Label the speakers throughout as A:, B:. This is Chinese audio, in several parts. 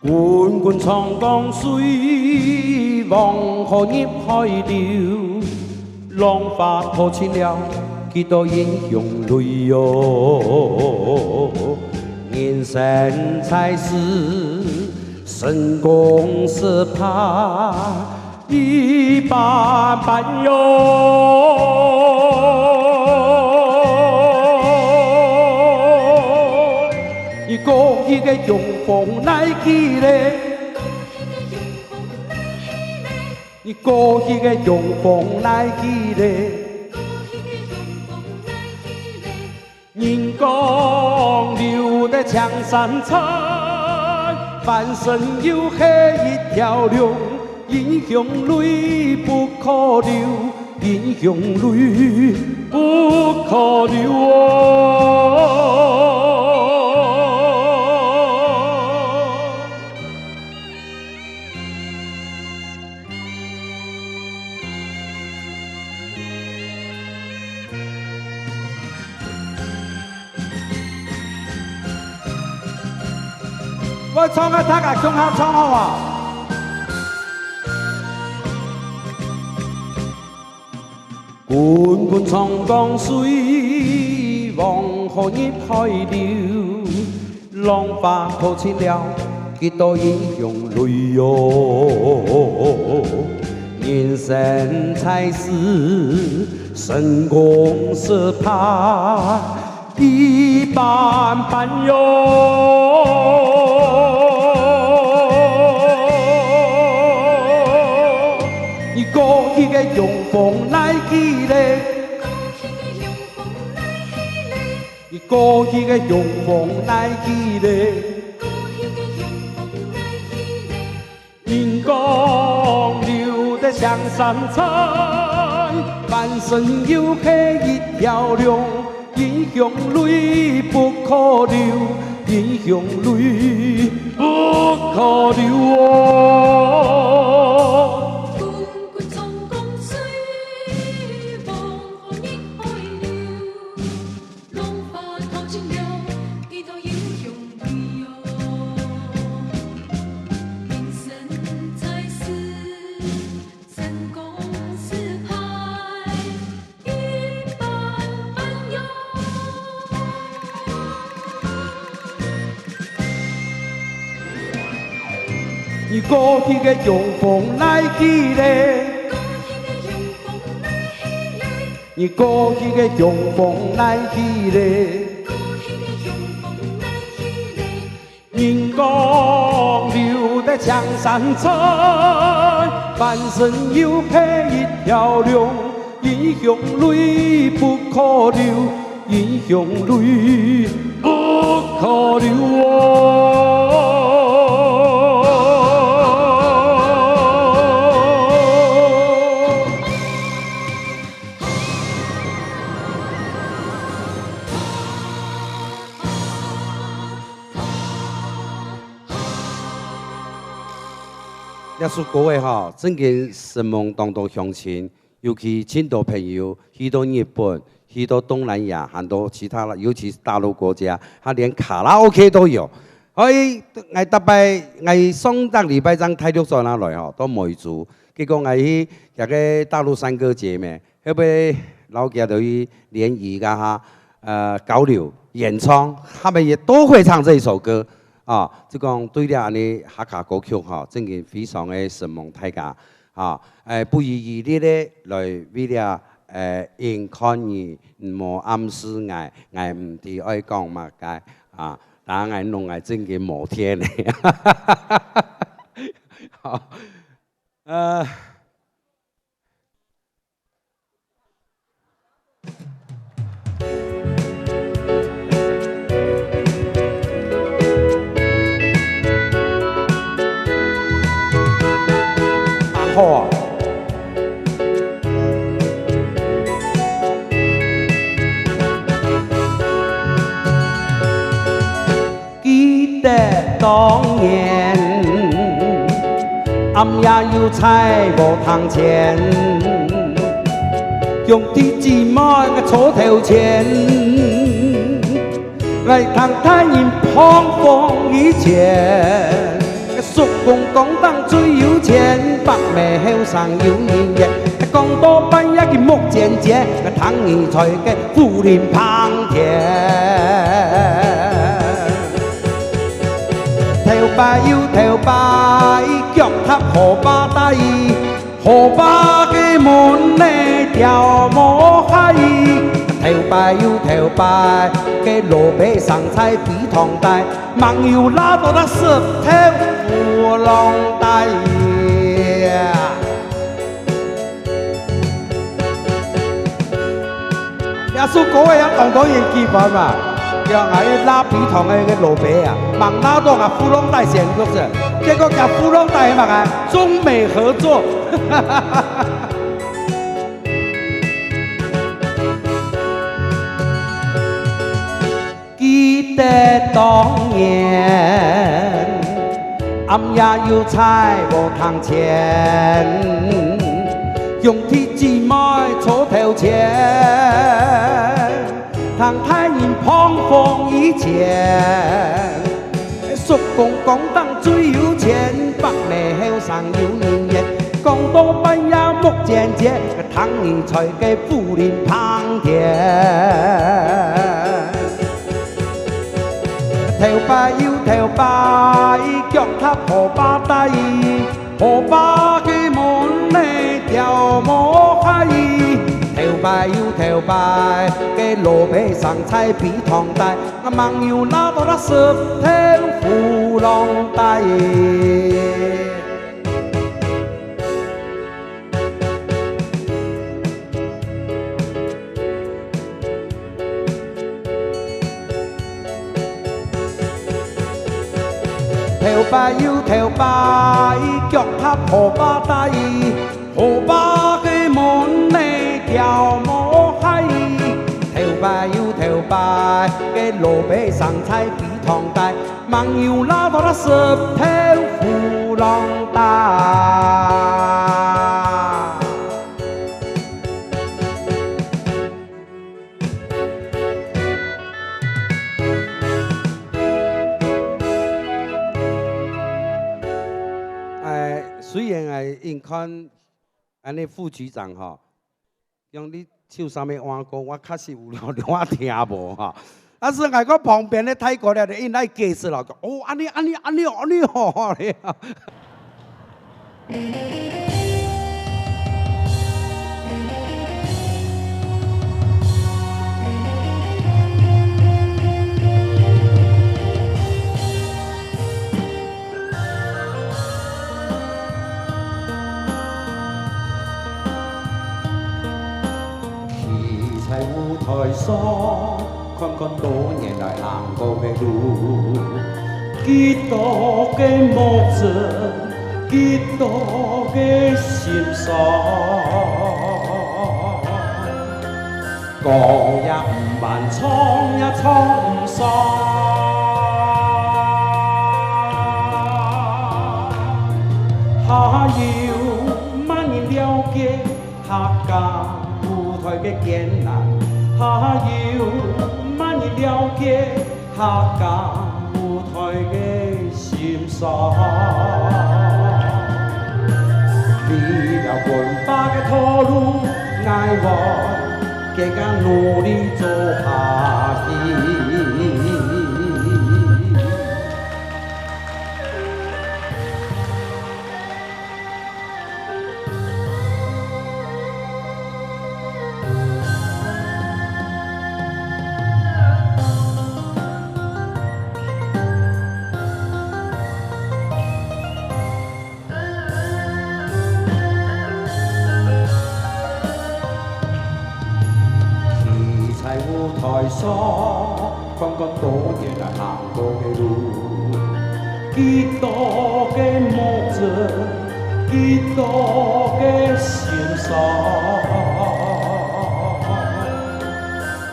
A: 滚滚长江水，黄河入海流。浪花淘尽了几多英雄泪哟！人生在世，成功是怕一般般哟。一个一个雄风来起来，一个一个雄风来起来。人讲留在江山侧，半生有黑一条龙。英雄泪不可流，英雄泪不可流哦。我唱啊，他个中下唱好啊！滚滚长江水，黄河入海流。浪花淘尽了几多英雄泪哟！人生在世，成功是怕一般般哟。一个一个雄风来起来，一个一个雄风来起来。人讲留在江山侧，半生有黑一条龙。英雄泪不可流，英雄泪不可流哦。一个一个雄风来起来，一个一个雄风来起来。人讲留在江山侧，半生有黑一条龙。英雄泪不可流，英雄泪不可流哦。要是各位哈，真嘅神梦当中乡亲，尤其青岛朋友，去到日本，去到东南亚，很多其他尤其是大陆国家，他连卡拉 OK 都有。所以我特別我上個禮拜將體育所拿來吼，到梅竹，結果我去嗰個大陸山歌節咩，後尾老家就去聯誼噶哈，交流演唱，他們也都會唱這一首歌。啊，即講對了，安尼客家歌曲吼，真係非常嘅神夢大家啊！不遺餘力咧來為了應看你無暗示我唔知愛講乜嘅啊，但係弄係真嘅無天咧。好，好啊！記得當年，暗夜要踩無堂前，用啲字幕嘅坐頭前，嚟談談人碰風以前。叔公講當最有錢，北美後生有音樂。講到半夜嘅木剪姐，唐人才嘅富林旁田。頭擺有頭擺，腳踏河巴底，河巴嘅門呢條魔海。頭擺有頭擺，嘅路邊上菜比糖大，網友拉到那十條烏龍帶。耶穌嗰個人講嘢基本嘛，讓係拉比糖嘅路邊啊，網拉到啊烏龍帶先就是，結果叫烏龍帶嘛啊，中美合作。記得當年，暗夜要猜無通錢，用鐵枝麥坐頭前，唐太人碰風以前，叔公講當最有錢，北美後生有音樂，講到半夜木剪姐，唐人才嘅富林旁田。頭擺有頭擺，腳踏河巴底，河巴嘅門呢條魔海。頭擺有頭擺，嘅路邊上菜比糖大，網友拉到那十條富龍帶。頭擺有頭擺，腳踏河巴底，河巴嘅門呢條魔海。頭擺有頭擺，嘅路邊上菜比糖大，網友拉到那十條富龍帶。雖然係應看安尼副局長吼，用你唱啥物碗歌，我確實有了我聽無吼。但是外國旁邊咧睇過了，因來解釋了，哦，安尼吼。在舞台上，看看多年來行過嘅路，幾多嘅目標，幾多嘅心傷，講也唔慢，闖也闖唔曬，還要慢慢了解客家舞台嘅艱難。還要慢慢了解客家舞台嘅心傷，為了文化嘅道路，愛我更加努力做下去。台上看看多年來行過嘅路，幾多嘅目標，幾多嘅心傷，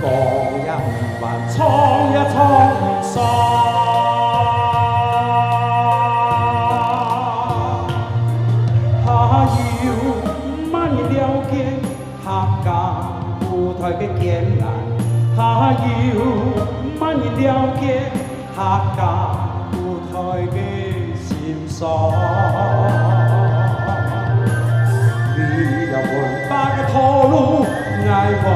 A: 講也唔慢，闖也闖唔曬，還要慢慢了解客家舞台嘅艱難。還要慢慢了解客家舞台嘅心爽。为了阮爸的土路爱我，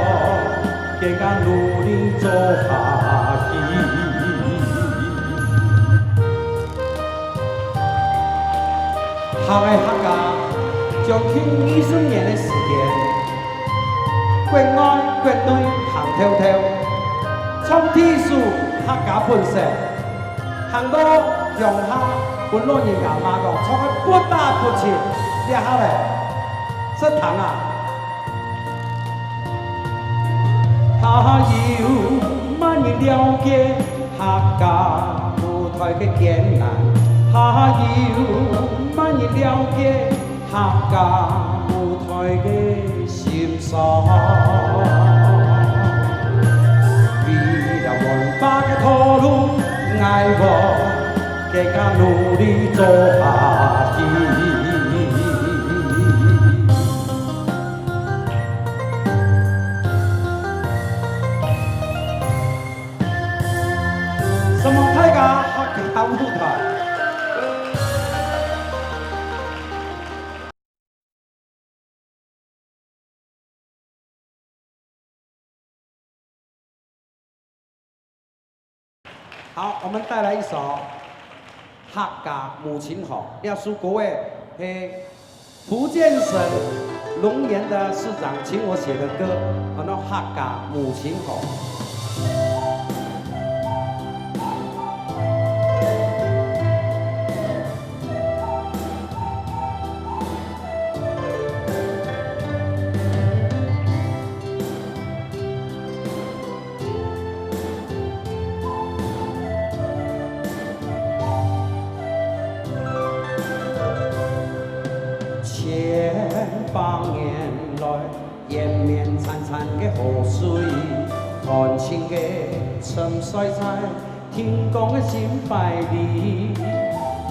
A: 更加努力做下去。学的客家将近20年的时间，国外国内行透透，从天数客家本色，很多乡下本老人家嘛讲，从个不大不小，厉害嘞，识谈啊！还有慢人了解客家舞台的艰难，还有慢人了解客家舞台的心酸。为了阮爸的土路爱我，更加努力做下去。什么大家客家舞台？好，我们带来一首客家母亲好。要祝各位是福建省龙岩的市长请我写的歌，叫做客家母亲好。100年来，延绵潺潺的河水，寒清的沉睡在天光的心怀里。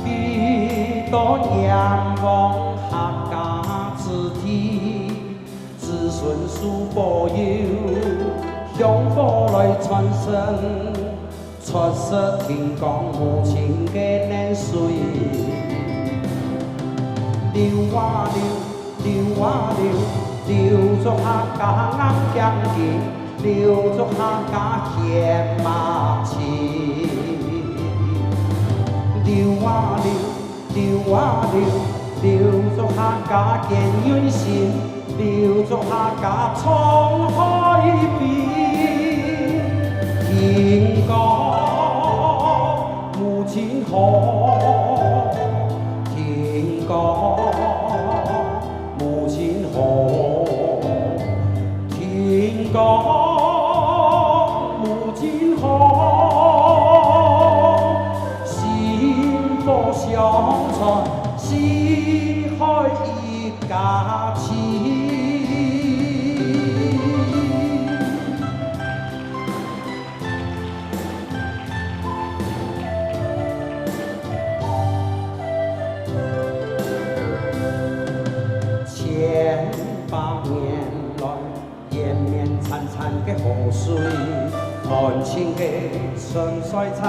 A: 几多仰望客家之地，子孙数保佑，香火来传承，传说天光母亲的年岁。流啊流，流啊流，流出客家硬强劲，流出客家血马情。流啊流，流啊流，流出客家坚韧心，流出客家沧海变。天光母亲好，天光。天光母亲好，幸福相传，四海一家亲。100年来，延绵潺潺的河水，寒清的沉睡在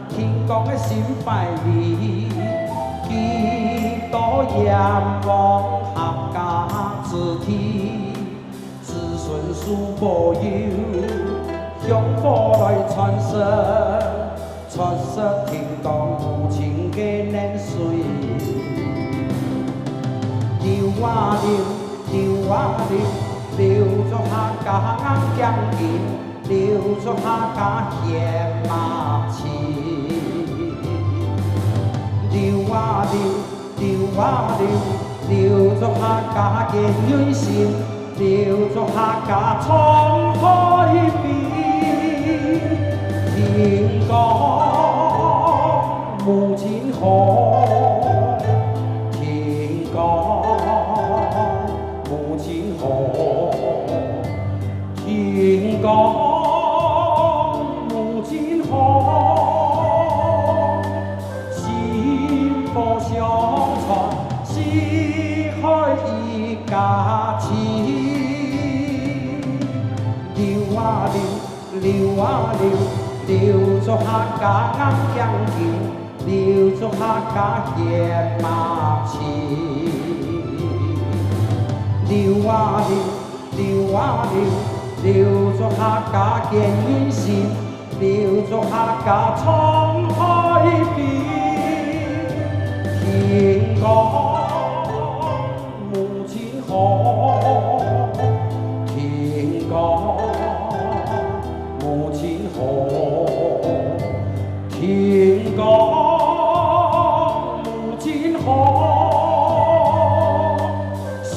A: 天光的心怀里。几多仰望客家之地，子孙数保佑，香火来传承，传说天光母亲的年岁。流啊流，流啊流，流出客家硬强劲，流出客家血马情。流啊流，流啊流，流出客家坚韧心，流出客家沧海变。天光母亲好，天光。天光母亲好，幸福相传，四海一家亲。流啊流，流啊流，流出客家硬强劲，留作客家野马情。留啊留，留啊留，留作客家见人心，留作客家沧海变。天高母亲好，天高母亲好，天高母亲好，心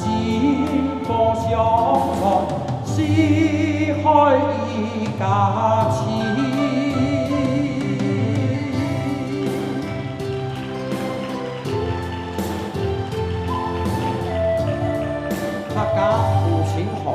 A: 波相传，四海一家亲。客家母亲好。